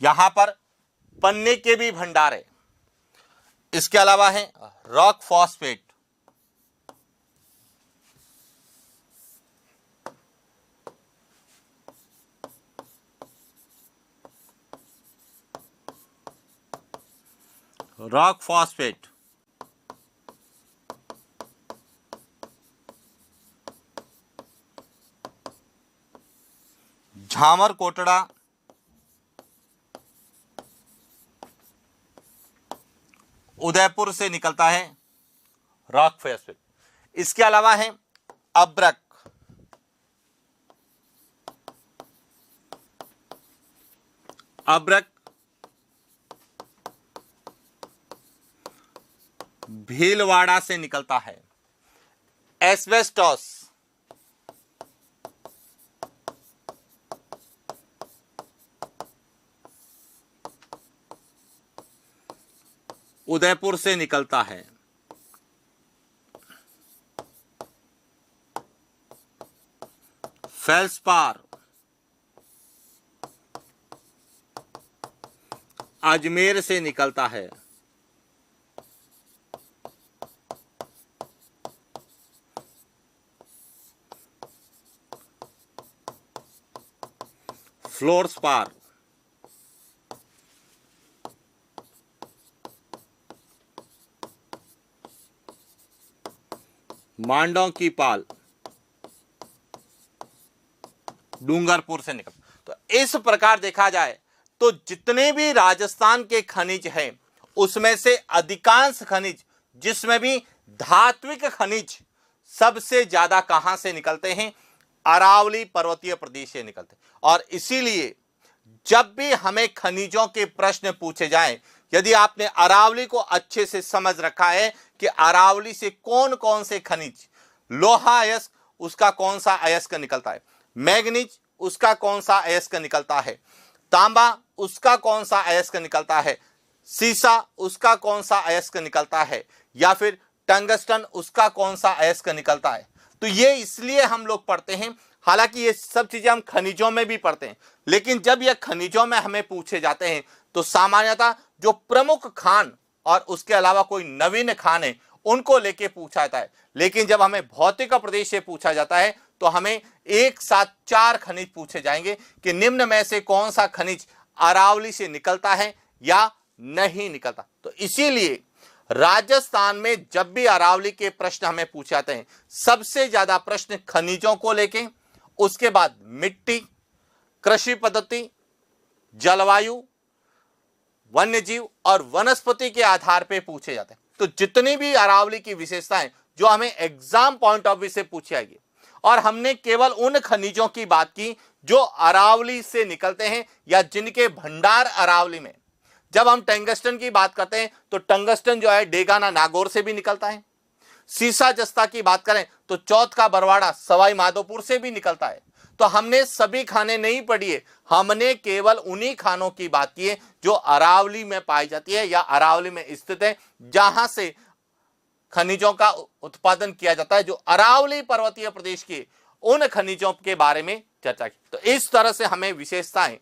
यहां पर पन्ने के भी भंडार है। इसके अलावा है rock phosphate, rock phosphate, झामर Kotra, Udaipur से निकलता है रॉक फॉस्फेट। इसके अलावा है अब्रक, अब्रक भीलवाड़ा से निकलता है। एस्बेस्टोस, उदयपुर से निकलता है। फेल्सपार अजमेर से निकलता है। फ्लोरस्पार, मांडों की पाल डूंगरपुर से निकल। तो इस प्रकार देखा जाए तो जितने भी राजस्थान के खनिज हैं उसमें से अधिकांश खनिज, जिसमें भी धात्विक खनिज सबसे ज्यादा कहां से निकलते हैं? अरावली पर्वतीय प्रदेश से निकलते हैं। और इसीलिए जब भी हमें खनिजों के प्रश्न पूछे जाएं, यदि आपने अरावली को अच्छे से समझ रखा है कि अरावली से कौन कौन से खनिज, लोहा अयस्क उसका कौन सा अयस्क निकलता है, मैग्नीज उसका कौन सा अयस्क निकलता है, तांबा उसका कौन सा अयस्क निकलता है, सीसा उसका कौन सा अयस्क निकलता है, या फिर टंगस्टन उसका कौन सा अयस्क निकलता है। तो ये इसलिए हम लोग पढ़ते हैं, हालांकि ये सब चीजें हम खनिजों में भी पढ़ते हैं, लेकिन जब ये खनिजों में हमें पूछे जाते हैं तो सामान्यतः जो प्रमुख खान और उसके अलावा कोई नवीन खान है उनको लेके पूछा जाता है। लेकिन जब हमें भौतिक प्रदेश से पूछा जाता है तो हमें एक साथ 4 खनिज पूछे जाएंगे कि निम्न में से कौन सा खनिज अरावली से निकलता है या नहीं निकलता। तो इसीलिए राजस्थान में जब भी अरावली के प्रश्न हमें पूछे जाते हैं, सबसे ज्यादा प्रश्न खनिजों को लेके, उसके बाद मिट्टी, कृषि पद्धति, जलवायु, वन्यजीव और वनस्पति के आधार पर पूछे जाते हैं। तो जितनी भी अरावली की विशेषताएं जो हमें एग्जाम पॉइंट ऑफ व्यू से पूछी जाएगी, और हमने केवल उन खनिजों की बात की जो अरावली से निकलते हैं या जिनके भंडार अरावली में। जब हम टंगस्टन की बात करते हैं तो टंगस्टन जो है डेगाना नागौर से भी निकलता है। सीसा जस्ता की बात करें तो चौथ का बरवाड़ा सवाई माधोपुर से भी निकलता है। तो हमने सभी खाने नहीं पढ़ी है, हमने केवल उन्हीं खानों की बात की है जो अरावली में पाई जाती है या अरावली में स्थित है, जहां से खनिजों का उत्पादन किया जाता है, जो अरावली पर्वतीय प्रदेश के उन खनिजों के बारे में चर्चा की। तो इस तरह से हमें विशेषताएं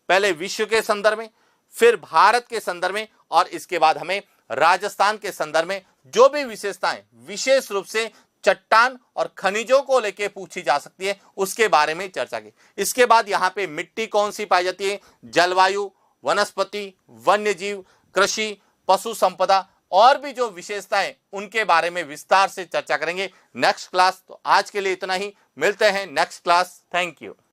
पहले विश्व के संदर्भ में, फिर भारत के संदर्भ में, और इसके बाद हमें राजस्थान के संदर्भ में जो भी विशेषताएं विशेष रूप से चट्टान और खनिजों को लेकर पूछी जा सकती है उसके बारे में चर्चा की। इसके बाद यहाँ पे मिट्टी कौन सी पाई जाती है, जलवायु, वनस्पति, वन्यजीव, कृषि, पशु संपदा और भी जो विशेषताएं उनके बारे में विस्तार से चर्चा करेंगे नेक्स्ट क्लास। तो आज के लिए इतना ही, मिलते हैं नेक्स्ट क्लास। Thank you.